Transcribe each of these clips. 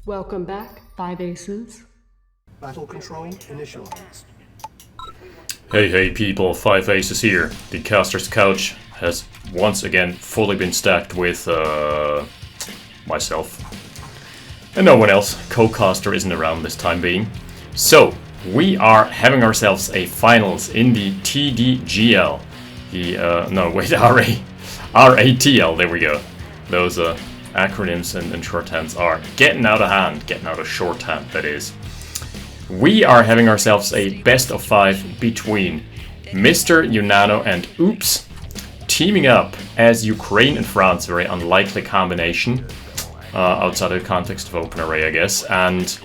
Welcome back, 5 Aces. Battle control initialized. Hey people, 5 Aces here. The caster's couch has once again fully been stacked with myself. And no one else. Co-caster isn't around this time being. So, we are having ourselves a finals in the TDGL. RATL, there we go. Those acronyms and shorthands are getting out of hand, getting out of shorthand, that is. We are having ourselves a best of 5 between Mr. Unano and Upps, teaming up as Ukraine and France, very unlikely combination, outside of the context of OpenRA, I guess, and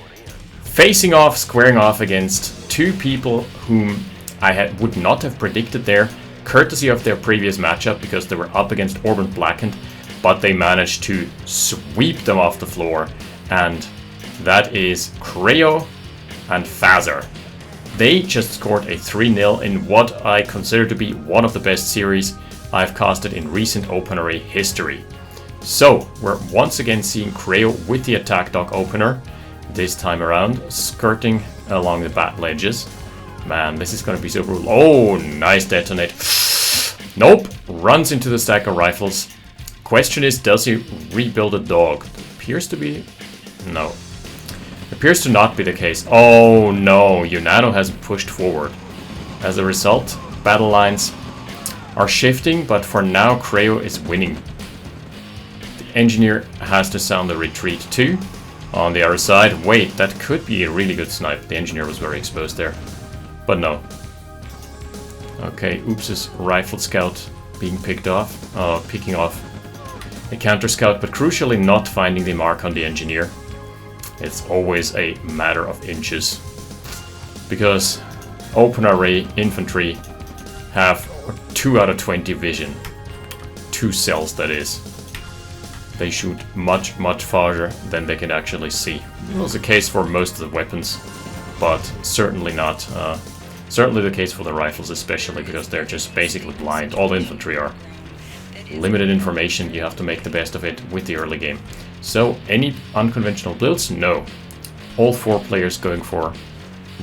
facing off, squaring off against two people whom I would not have predicted there, courtesy of their previous matchup, because they were up against Orban Blackened, but they managed to sweep them off the floor, and that is Creo and Fazzar. They just scored a 3-0 in what I consider to be one of the best series I've casted in recent OpenRA history. So, we're once again seeing Creo with the attack dog opener, this time around, skirting along the bat ledges. Man, this is gonna be so brutal. Oh, nice detonate. Nope, runs into the stack of rifles. Question is, does he rebuild a dog? Appears to be... no. Appears to not be the case. Oh no, Unano has pushed forward. As a result, battle lines are shifting, but for now Creo is winning. The engineer has to sound the retreat too. On the other side, wait, that could be a really good snipe. The engineer was very exposed there. But no. Okay, Upps' rifle scout being picking off a counter scout, but crucially not finding the mark on the engineer. It's always a matter of inches, because OpenRA infantry have 2 out of 20 vision. 2 cells, that is. They shoot much farther than they can actually see. It was the case for most of the weapons, but certainly not. Certainly the case for the rifles, especially because they're just basically blind. All the infantry are. Limited information, you have to make the best of it with the early game. So, any unconventional builds? No. All 4 players going for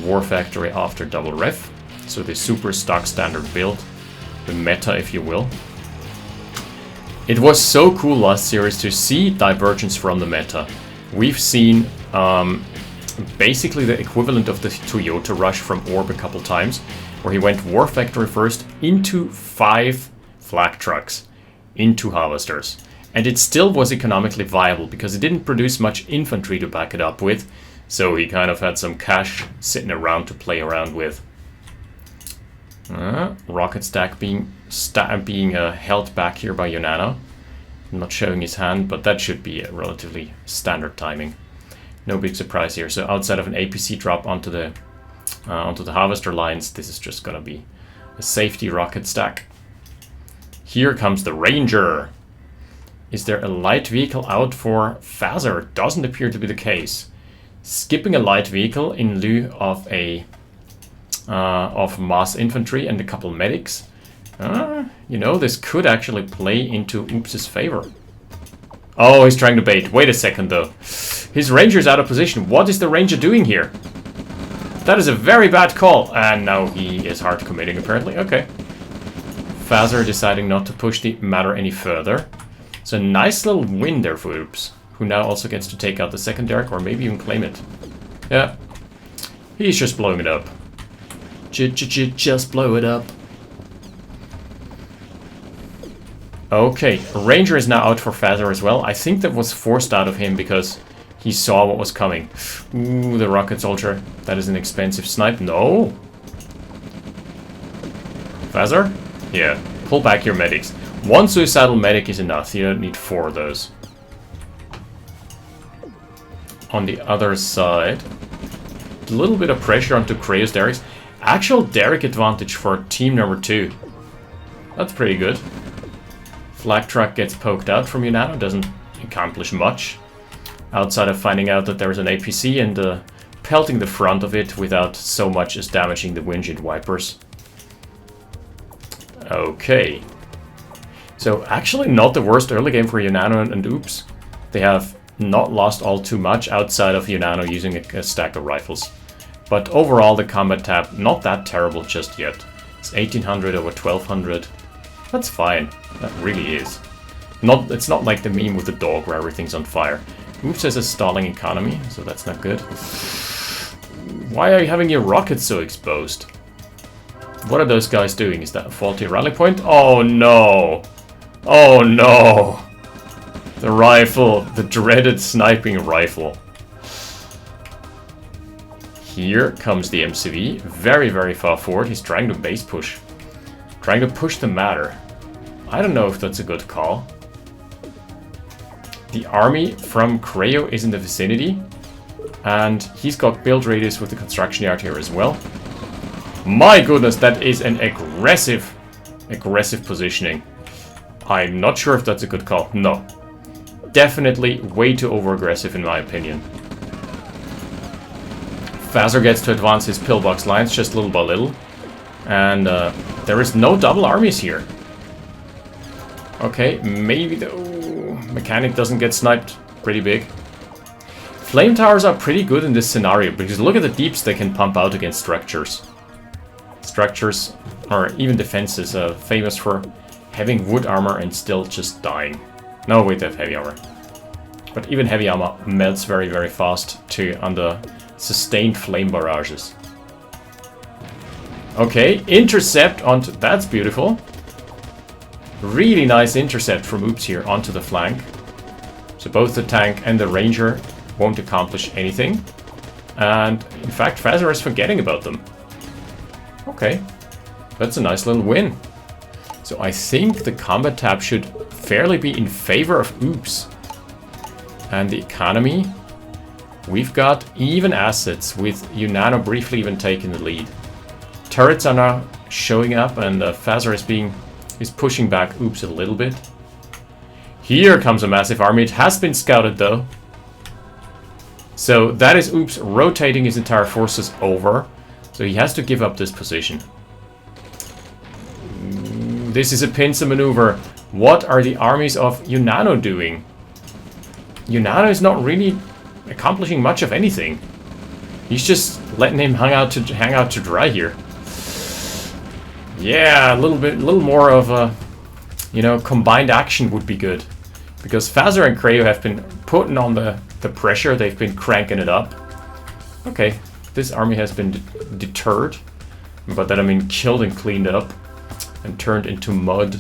War Factory after double ref. So the super stock standard build. The meta, if you will. It was so cool last series to see divergence from the meta. We've seen basically the equivalent of the Toyota rush from Orb a couple times, where he went War Factory first into 5 flak trucks, into harvesters. And it still was economically viable because it didn't produce much infantry to back it up with, so he kind of had some cash sitting around to play around with. Rocket stack being held back here by Unano. Not showing his hand, but that should be a relatively standard timing. No big surprise here. So outside of an APC drop onto the harvester lines, this is just gonna be a safety rocket stack. Here comes the Ranger. Is there a light vehicle out for Fazzar? Doesn't appear to be the case. Skipping a light vehicle in lieu of a of mass infantry and a couple medics. You know, this could actually play into Upps' favor. Oh, he's trying to bait. Wait a second though. His Ranger's out of position. What is the Ranger doing here? That is a very bad call. And now he is hard committing apparently. Okay. Fazzar deciding not to push the matter any further. So nice little win there for Upps, who now also gets to take out the second Derek, or maybe even claim it. Yeah, he's just blowing it up. Just blow it up. Okay, Ranger is now out for Fazzar as well. I think that was forced out of him because he saw what was coming. Ooh, the rocket soldier. That is an expensive snipe. No. Fazzar? Yeah, pull back your medics. 1 suicidal medic is enough, you don't need 4 of those. On the other side, a little bit of pressure onto Creo's Derricks. Actual Derrick advantage for team number 2. That's pretty good. Flak truck gets poked out from Unano, doesn't accomplish much. Outside of finding out that there's an APC and pelting the front of it without so much as damaging the windshield wipers. Okay. So actually not the worst early game for Unano and Upps. They have not lost all too much outside of Unano using a stack of rifles. But overall, the combat tab, not that terrible just yet. It's 1800 over 1200. That's fine. That really is. It's not like the meme with the dog where everything's on fire. Upps has a stalling economy, so that's not good. Why are you having your rockets so exposed? What are those guys doing? Is that a faulty rally point? Oh no! Oh no! The rifle, the dreaded sniping rifle. Here comes the MCV, very, very far forward. He's trying to base push. Trying to push the matter. I don't know if that's a good call. The army from Creo is in the vicinity. And he's got build radius with the construction yard here as well. My goodness, that is an aggressive positioning. I'm not sure if that's a good call. No. Definitely way too over-aggressive in my opinion. Fazzar gets to advance his pillbox lines just little by little. And there is no double armies here. Okay, maybe the mechanic doesn't get sniped pretty big. Flame towers are pretty good in this scenario because look at the deeps they can pump out against structures. Structures, or even defenses, famous for having wood armor and still just dying. No, wait, they have heavy armor. But even heavy armor melts very, very fast under sustained flame barrages. Okay, intercept onto... That's beautiful. Really nice intercept from Upps here onto the flank. So both the tank and the ranger won't accomplish anything. And in fact, Fazzar is forgetting about them. Okay, that's a nice little win. So I think the combat tab should fairly be in favor of Upps. And the economy, we've got even assets with Unano briefly even taking the lead. Turrets are now showing up and Fazzar is pushing back Upps a little bit. Here comes a massive army. It has been scouted though. So that is Upps rotating his entire forces over. So he has to give up this position. This is a pincer maneuver. What are the armies of Unano doing? Unano is not really accomplishing much of anything. He's just letting him hang out to dry here. Yeah, a little more of a, combined action would be good. Because Fazzar and Creo have been putting on the pressure, they've been cranking it up. Okay, this army has been deterred. But then I mean killed and cleaned up. And turned into mud.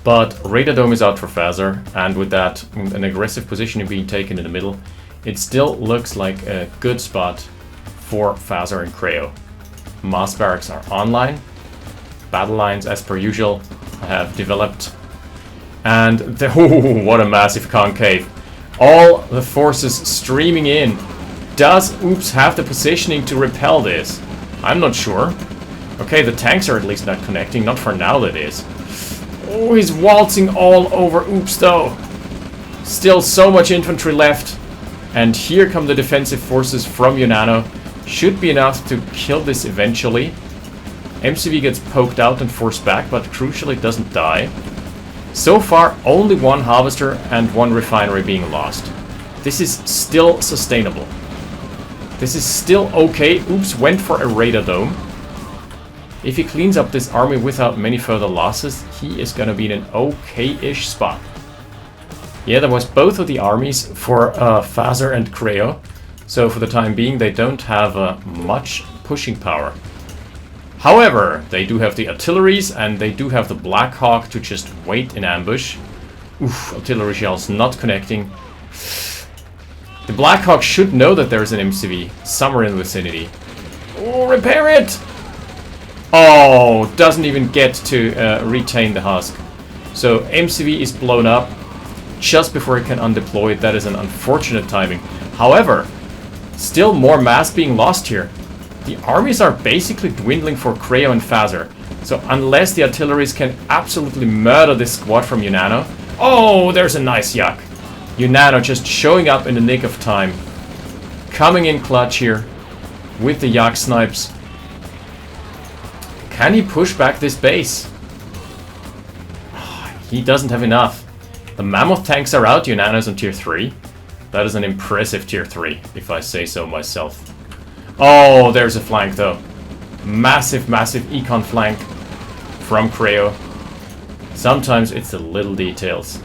But Radar Dome is out for Fazzar, and with that, an aggressive position being taken in the middle, it still looks like a good spot for Fazzar and Creo. Mass barracks are online. Battle lines, as per usual, have developed. And what a massive concave. All the forces streaming in. Does Upps have the positioning to repel this? I'm not sure. Okay, the tanks are at least not connecting. Not for now, that is. Oh, he's waltzing all over Upps, though. Still so much infantry left. And here come the defensive forces from Unano. Should be enough to kill this eventually. MCV gets poked out and forced back, but crucially doesn't die. So far, only one harvester and one refinery being lost. This is still sustainable. This is still okay. Upps went for a radar dome. If he cleans up this army without many further losses, he is going to be in an okay-ish spot. Yeah, that was both of the armies for Fazzar and Creo. So for the time being, they don't have much pushing power. However, they do have the artilleries and they do have the Black Hawk to just wait in ambush. Oof, artillery shells not connecting. The Black Hawk should know that there's an MCV somewhere in the vicinity. Oh, repair it! Oh, doesn't even get to retain the husk. So MCV is blown up just before it can undeploy. That is an unfortunate timing. However, still more mass being lost here. The armies are basically dwindling for Creo and Fazzar. So unless the artilleries can absolutely murder this squad from Unano. Oh, there's a nice yak. Unano just showing up in the nick of time. Coming in clutch here with the yak snipes. Can he push back this base? He doesn't have enough. The Mammoth tanks are out, Unano's on tier 3. That is an impressive tier 3, if I say so myself. Oh, there's a flank though. Massive, massive econ flank from Creo. Sometimes it's the little details.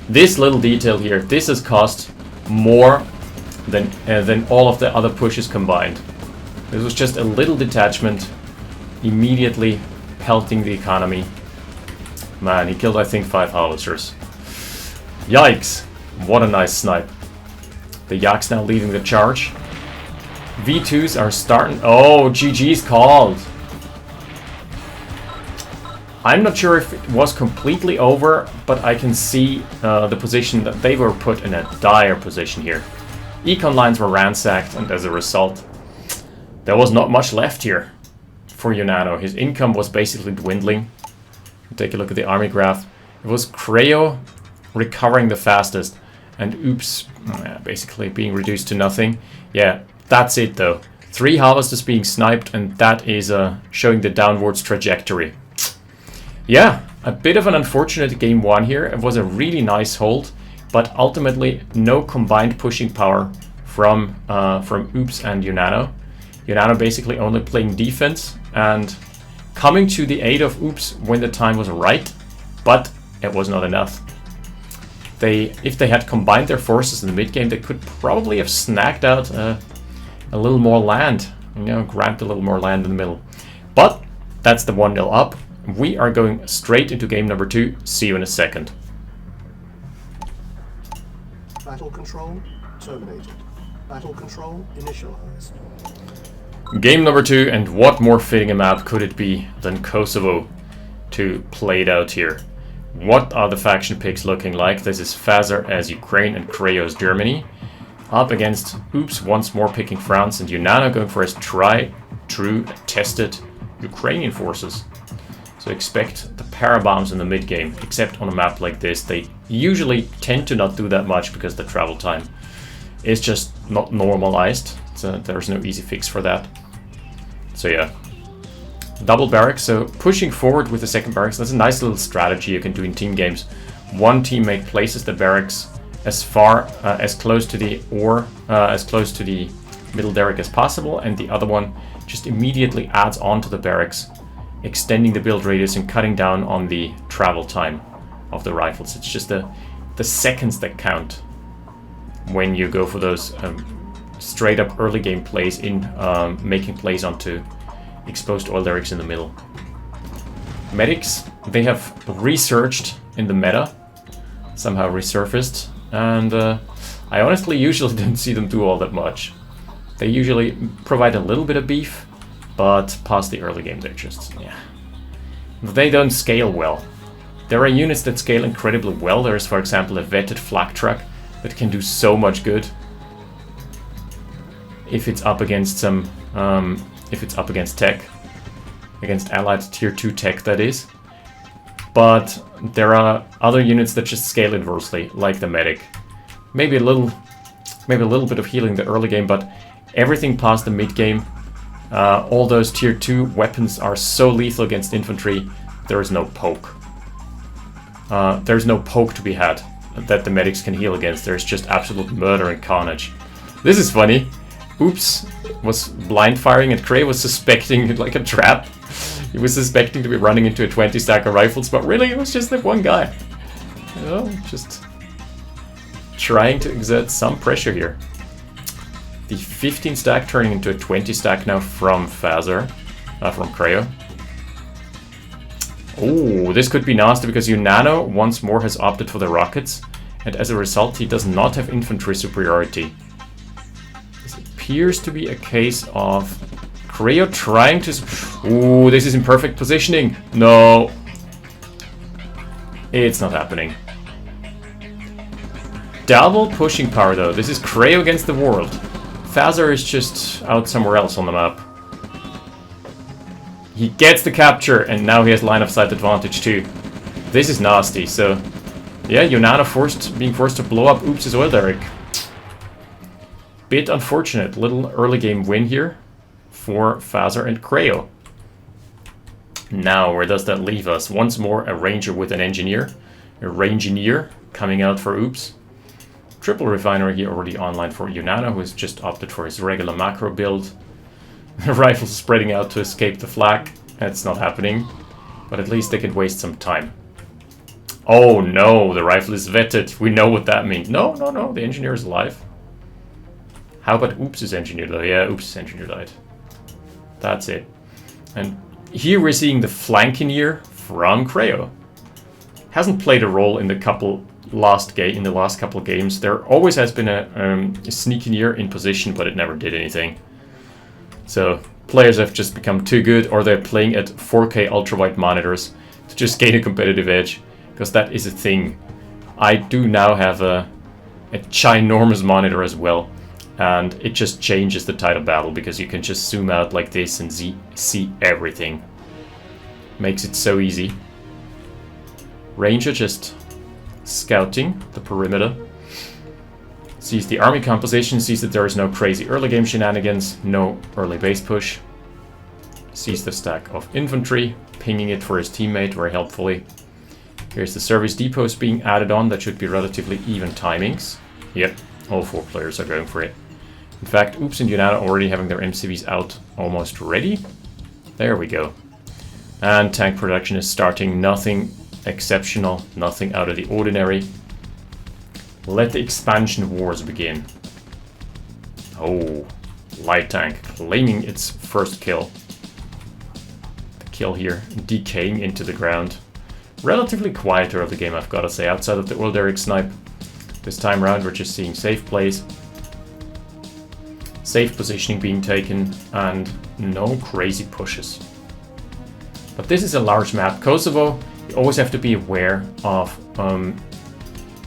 This little detail here, this has cost more than all of the other pushes combined. This was just a little detachment, immediately pelting the economy. Man, he killed I think 5 howitzers. Yikes! What a nice snipe. The Yak's now leading the charge. V2s are starting. Oh, GG's called. I'm not sure if it was completely over, but I can see the position that they were put in a dire position here. Econ lines were ransacked, and as a result, there was not much left here for Unano. His income was basically dwindling. Take a look at the army graph. It was Creo recovering the fastest, and Upps basically being reduced to nothing. Yeah, that's it though. 3 harvesters being sniped, and that is showing the downwards trajectory. Yeah, a bit of an unfortunate game 1 here. It was a really nice hold, but ultimately no combined pushing power from Upps and Unano. Unano basically only playing defense and coming to the aid of Upps when the time was right, but it was not enough. If they had combined their forces in the mid game, they could probably have snagged out a little more land, you know, grabbed a little more land in the middle. But that's the 1-0 up. We are going straight into game number 2. See you in a second. Battle control terminated. Battle control initialized. Game number 2, and what more fitting a map could it be than Kosovo to play it out here? What are the faction picks looking like? This is Fazzar as Ukraine and Creo as Germany. Up against Upps once more picking France, and Unano going for his tried, true, tested Ukrainian forces. So expect the parabombs in the mid game, except on a map like this. They usually tend to not do that much because the travel time is just not normalized. So there's no easy fix for that. So yeah, double barracks. So pushing forward with the second barracks. That's a nice little strategy you can do in team games. One teammate places the barracks as close to the middle derrick as possible, and the other one just immediately adds on to the barracks, extending the build radius and cutting down on the travel time of the rifles. It's just the seconds that count when you go for those straight up early game plays in making plays onto exposed oil derricks in the middle. Medics, they have researched in the meta, somehow resurfaced, and I honestly usually don't see them do all that much. They usually provide a little bit of beef, but past the early game they're just, yeah. They don't scale well. There are units that scale incredibly well. There is, for example, a vetted flak truck that can do so much good if it's up against some, if it's up against tech, against allied tier 2 tech, that is. But there are other units that just scale inversely, like the medic. Maybe a little bit of healing in the early game, but everything past the mid game, all those tier 2 weapons are so lethal against infantry. There is no poke. There's no poke to be had that the medics can heal against. There's just absolute murder and carnage. This is funny. Upps was blind firing and Creo was suspecting it like a trap. He was suspecting to be running into a 20 stack of rifles, but really it was just that one guy. You know, just trying to exert some pressure here. The 15 stack turning into a 20 stack now from Fazzar, from Creo. Oh, this could be nasty because Unano once more has opted for the rockets, and as a result he does not have infantry superiority. This appears to be a case of Creo trying to... Ooh, this is in perfect positioning. No. It's not happening. Double pushing power though. This is Creo against the world. Fazzar is just out somewhere else on the map. He gets the capture, and now he has line of sight advantage too. This is nasty, so... Yeah, Unano being forced to blow up Upps' oil derrick. Bit unfortunate. Little early game win here for Fazzar and Creo. Now, where does that leave us? Once more, a ranger with an engineer. A rangineer coming out for Upps. Triple refinery here already online for Unano, who has just opted for his regular macro build. Rifles spreading out to escape the flak. That's not happening. But at least they can waste some time. Oh no, the rifle is vetted. We know what that means. No, the engineer is alive. How about Upps' engineer though? Yeah, Upps' engineer died. That's it. And here we're seeing the flankineer from Creo. Hasn't played a role in the last couple games. There always has been a sneakineer in position, but it never did anything. So players have just become too good, or they're playing at 4K ultra-wide monitors to just gain a competitive edge, because that is a thing. I do now have a ginormous monitor as well, and it just changes the tide of battle, because you can just zoom out like this and see everything. Makes it so easy. Ranger just scouting the perimeter. Sees the army composition, sees that there is no crazy early game shenanigans, no early base push. Sees the stack of infantry, pinging it for his teammate very helpfully. Here's the service depots being added on. That should be relatively even timings. Yep, all 4 players are going for it. In fact, Upps and Unano already having their MCVs out almost ready. There we go. And tank production is starting. Nothing exceptional, nothing out of the ordinary. Let the expansion wars begin. Oh, light tank claiming its first kill. The kill here decaying into the ground. Relatively quieter of the game, I've got to say, outside of the old Eric snipe. This time around we're just seeing safe plays. Safe positioning being taken and no crazy pushes. But this is a large map. Kosovo, you always have to be aware of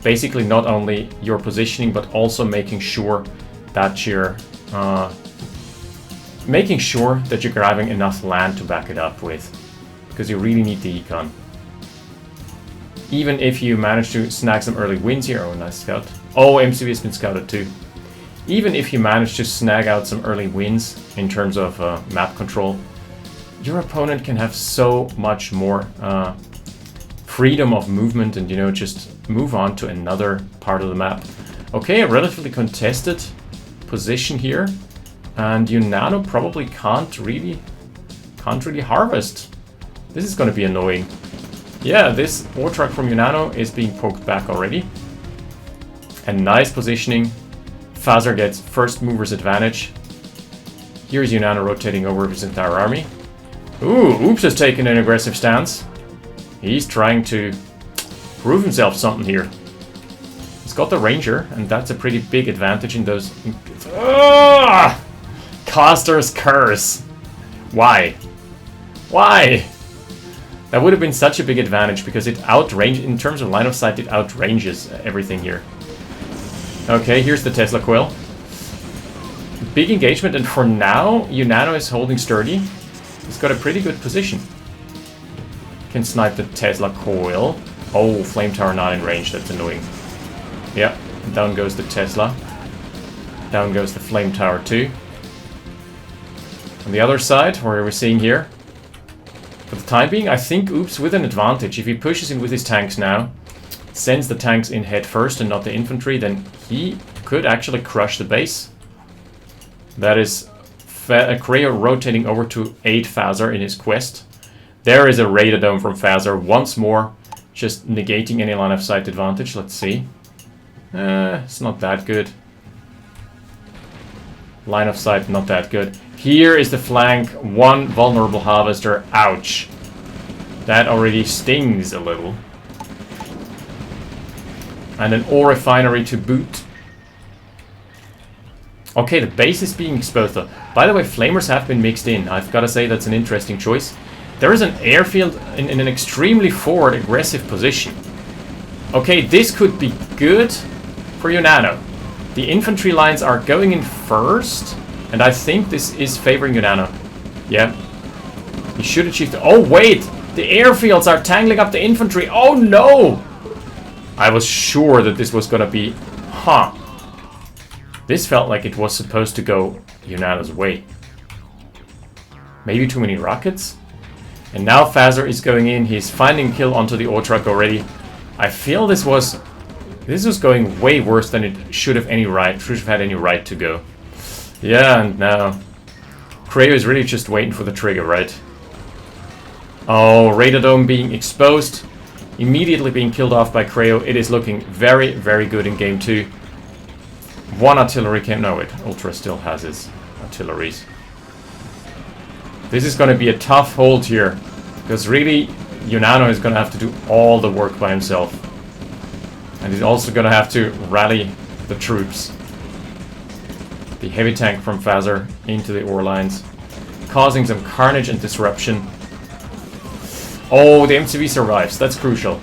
basically not only your positioning, but also making sure that you're grabbing enough land to back it up with, because you really need the econ. Even if you manage to snag some early wins here, oh nice scout. Oh, MCV has been scouted too. Even if you manage to snag out some early wins in terms of map control, your opponent can have so much more freedom of movement and, you know, just move on to another part of the map. Okay, a relatively contested position here, and Unano probably can't really harvest. This is going to be annoying. Yeah, this war truck from Unano is being poked back already. And nice positioning. Fazzar gets first mover's advantage. Here's Unano rotating over his entire army. Ooh, Upps has taken an aggressive stance. He's trying to prove himself something here. He's got the Ranger, and that's a pretty big advantage in those... Caster's Curse! Why? Why? That would have been such a big advantage, because it outranges, in terms of line of sight, it outranges everything here. Okay, here's the Tesla Coil. Big engagement, and for now, Unano is holding sturdy. He's got a pretty good position. Can snipe the Tesla Coil. Oh, Flame Tower not in range, that's annoying. Yeah, down goes the Tesla. Down goes the Flame Tower too. On the other side, where we're seeing here, for the time being, I think Upps with an advantage. If he pushes in with his tanks now, sends the tanks in head first and not the infantry, then he could actually crush the base. That is Creo rotating over to aid Fazzar in his quest. There is a Radadome from Fazzar once more, just negating any line of sight advantage. Let's see. It's not that good. Line of sight, not that good. Here is the flank, one vulnerable harvester. Ouch. That already stings a little. And an ore refinery to boot. Okay, the base is being exposed though. By the way, flamers have been mixed in. I've got to say that's an interesting choice. There is an airfield in an extremely forward aggressive position. Okay, this could be good for Unano. The infantry lines are going in first, and I think this is favoring Unano. Yeah. He should achieve the... Oh, wait! The airfields are tangling up the infantry. Oh, no! I was sure that this was going to be... Huh. This felt like it was supposed to go Unano's way. Maybe too many rockets? And now Fazzar is going in. He's finding kill onto the ore truck already. I feel this was going way worse than it should have had any right to go. Yeah, and now Creo is really just waiting for the trigger, right? Oh, Radar being exposed. Immediately being killed off by Creo. It is looking very, very good in game 2. One artillery came... No, wait. Ultra still has his artilleries. This is going to be a tough hold here. Because really, Unano is going to have to do all the work by himself. And he's also going to have to rally the troops. The heavy tank from Fazzar into the ore lines. Causing some carnage and disruption. Oh, the MCV survives. That's crucial.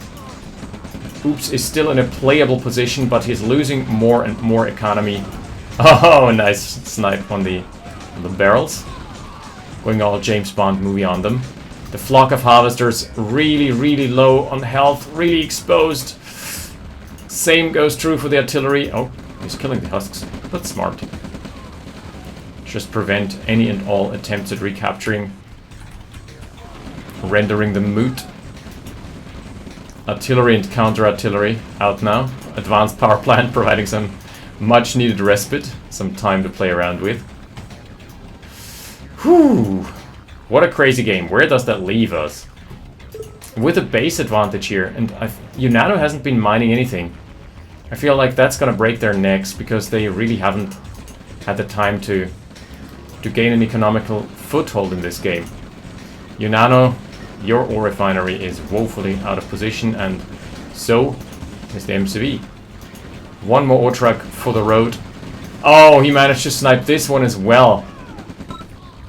Upps is still in a playable position, but he's losing more and more economy. Oh, nice snipe on the barrels. Going all James Bond movie on them. The flock of harvesters really, really low on health, really exposed. Same goes true for the artillery. Oh, he's killing the husks. That's smart. Just prevent any and all attempts at recapturing. Rendering them moot. Artillery and counter-artillery out now. Advanced power plant providing some much needed respite. Some time to play around with. Whew. What a crazy game. Where does that leave us? With a base advantage here, and Unano hasn't been mining anything. I feel like that's gonna break their necks because they really haven't had the time to gain an economical foothold in this game. Unano, your ore refinery is woefully out of position, and so is the MCV. One more ore truck for the road. Oh, he managed to snipe this one as well.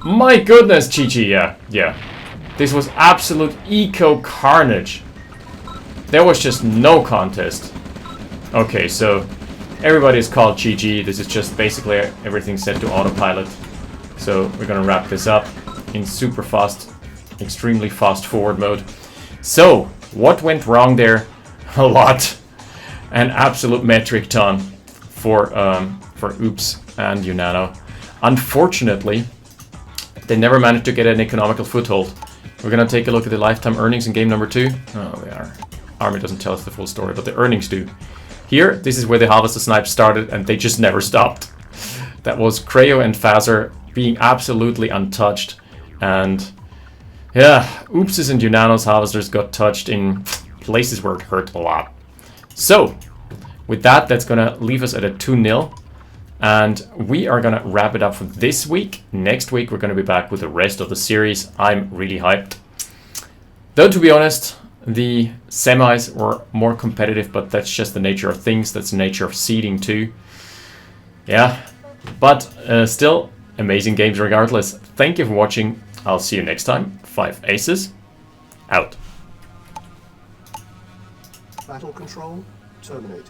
My goodness, CCHyper, yeah. This was absolute eco carnage. There was just no contest. Okay, so everybody is called GG. This is just basically everything set to autopilot. So we're gonna wrap this up in super fast, extremely fast forward mode. So, what went wrong there? A lot. An absolute metric ton for Upps and Unano. Unfortunately, they never managed to get an economical foothold. We're gonna take a look at the lifetime earnings in game number 2. Oh, they are. Army doesn't tell us the full story, but the earnings do. Here, this is where the Harvester Snipe started, and they just never stopped. That was Creo and Fazzar being absolutely untouched. And yeah, Upps' and Unano's Harvesters got touched in places where it hurt a lot. So, with that, that's gonna leave us at a 2-0. And we are gonna wrap it up for this week. Next week, we're gonna be back with the rest of the series. I'm really hyped. Though, to be honest, the semis were more competitive, but that's just the nature of things. That's the nature of seeding too. Yeah, but still amazing games regardless. Thank you for watching. I'll see you next time. 5 Aces, out. Battle control terminated.